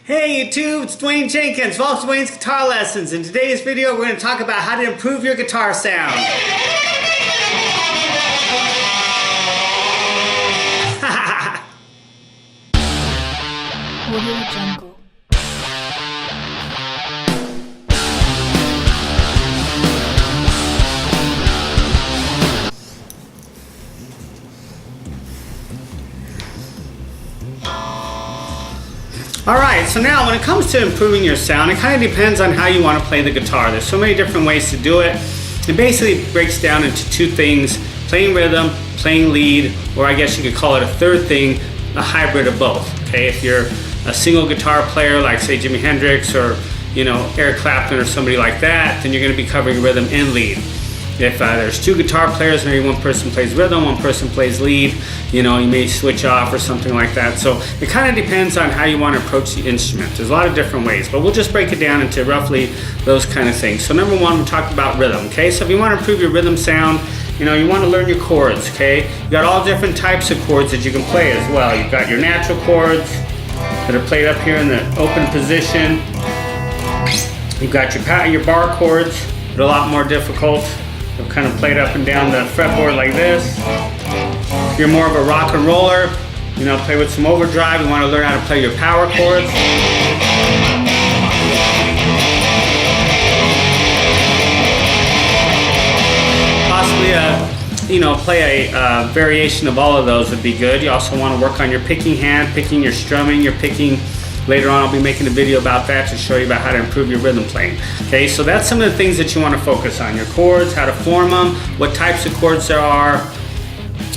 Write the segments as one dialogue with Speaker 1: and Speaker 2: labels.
Speaker 1: Hey YouTube, it's Dwayne Jenkins, welcome to Dwayne's Guitar Lessons. In today's video, we're going to talk about how to improve your guitar sound.
Speaker 2: Audio Jungle.
Speaker 1: Alright, so now when it comes to improving your sound, it kind of depends on how you want to play the guitar. There's so many different ways to do it. It basically breaks down into two things: playing rhythm, playing lead, or I guess you could call it a third thing, a hybrid of both. Okay, if you're a single guitar player like say Jimi Hendrix or Eric Clapton or somebody like that, then you're going to be covering rhythm and lead. If there's two guitar players, maybe one person plays rhythm, one person plays lead, you may switch off or something like that. So it kind of depends on how you want to approach the instrument. There's a lot of different ways, but we'll just break it down into roughly those kind of things. So number one, we're talking about rhythm, okay? So if you want to improve your rhythm sound, you want to learn your chords, okay? You got all different types of chords that you can play as well. You've got your natural chords that are played up here in the open position. You've got your bar chords, that are a lot more difficult. They're kind of played up and down the fretboard like this. If you're more of a rock and roller, play with some overdrive, you want to learn how to play your power chords. Possibly play a variation of all of those would be good. You also want to work on your picking hand, picking your strumming, your picking. Later on I'll be making a video about that to show you about how to improve your rhythm playing. Okay, so that's some of the things that you want to focus on. Your chords, how to form them, what types of chords there are,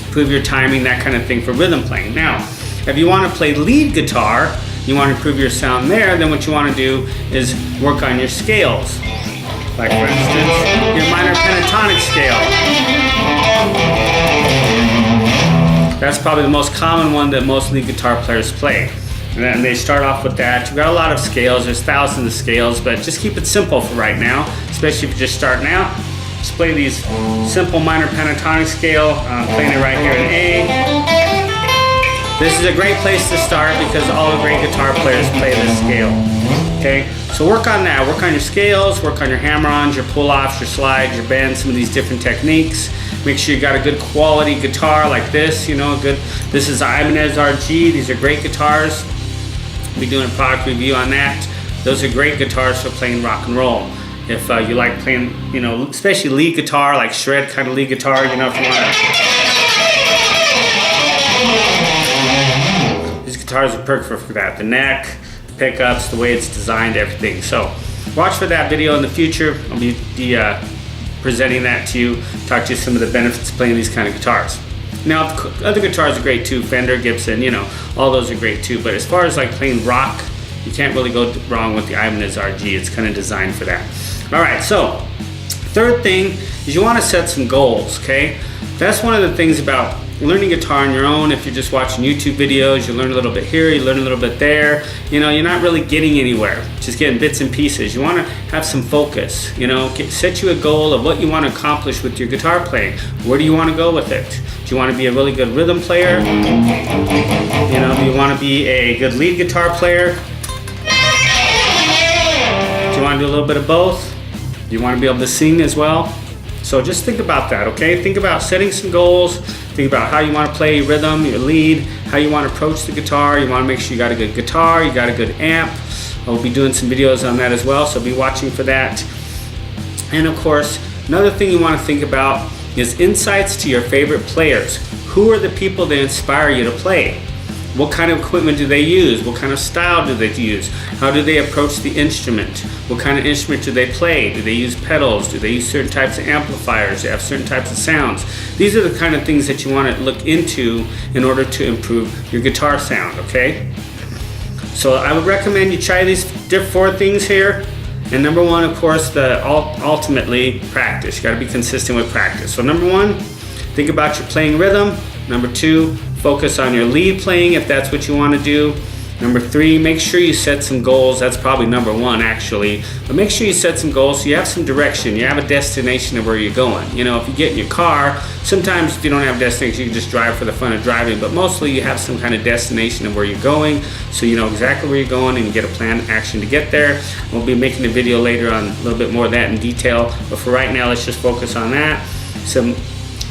Speaker 1: improve your timing, that kind of thing for rhythm playing. Now, if you want to play lead guitar, you want to improve your sound there, then what you want to do is work on your scales. Like for instance, your minor pentatonic scale. That's probably the most common one that most lead guitar players play. And they start off with that. You've got a lot of scales, there's thousands of scales, but just keep it simple for right now, especially if you're just starting out. Just play these simple minor pentatonic scale, playing it right here in A. This is a great place to start because all the great guitar players play this scale. Okay, so work on that, work on your scales, work on your hammer-ons, your pull-offs, your slides, your bends, some of these different techniques. Make sure you got a good quality guitar like this, this is Ibanez RG, these are great guitars. We'll be doing a product review on that. Those are great guitars for playing rock and roll. If you like playing, especially lead guitar, like shred kind of lead guitar, if you want to. These guitars are perfect for that. The neck, the pickups, the way it's designed, everything. So watch for that video in the future. I'll be presenting that to you, talk to you some of the benefits of playing these kind of guitars. Now, other guitars are great too, Fender, Gibson, all those are great too, but as far as like playing rock, you can't really go wrong with the Ibanez RG. It's kind of designed for that. All right, so third thing is you want to set some goals, okay? That's one of the things about learning guitar on your own. If you're just watching YouTube videos, you learn a little bit here, you learn a little bit there. You're not really getting anywhere, just getting bits and pieces. You want to have some focus, set you a goal of what you want to accomplish with your guitar playing. Where do you want to go with it? Do you want to be a really good rhythm player? Do you want to be a good lead guitar player? Do you want to do a little bit of both? Do you want to be able to sing as well? So just think about that, okay? Think about setting some goals. Think about how you want to play your rhythm, your lead, how you want to approach the guitar. You want to make sure you got a good guitar, you got a good amp. I'll be doing some videos on that as well, so be watching for that. And of course, another thing you want to think about is insights to your favorite players. Who are the people that inspire you to play? What kind of equipment do they use? What kind of style do they use? How do they approach the instrument? What kind of instrument do they play? Do they use pedals? Do they use certain types of amplifiers? Do they have certain types of sounds? These are the kind of things that you want to look into in order to improve your guitar sound, okay? So I would recommend you try these four things here. And number one, of course, ultimately practice. You got to be consistent with practice. So number one, think about your playing rhythm. Number two, focus on your lead playing if that's what you want to do. Number 3, make sure you set some goals. That's probably number 1 actually. But make sure you set some goals so you have some direction. You have a destination of where you're going. You know, if you get in your car, sometimes if you don't have a destination, you can just drive for the fun of driving. But mostly you have some kind of destination of where you're going, so you know exactly where you're going and you get a plan of action to get there. We'll be making a video later on a little bit more of that in detail. But for right now, let's just focus on that.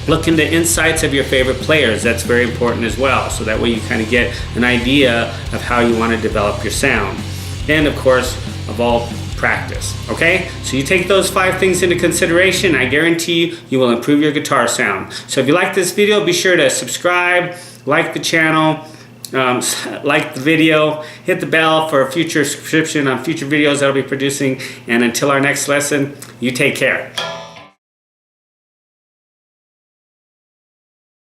Speaker 1: Look into insights of your favorite players. That's very important as well. So that way you kind of get an idea of how you want to develop your sound. And of course, of all practice. Okay? So you take those 5 things into consideration, I guarantee you will improve your guitar sound. So if you like this video, be sure to subscribe, like the channel, like the video, hit the bell for a future subscription on future videos that I'll be producing. And until our next lesson, you take care.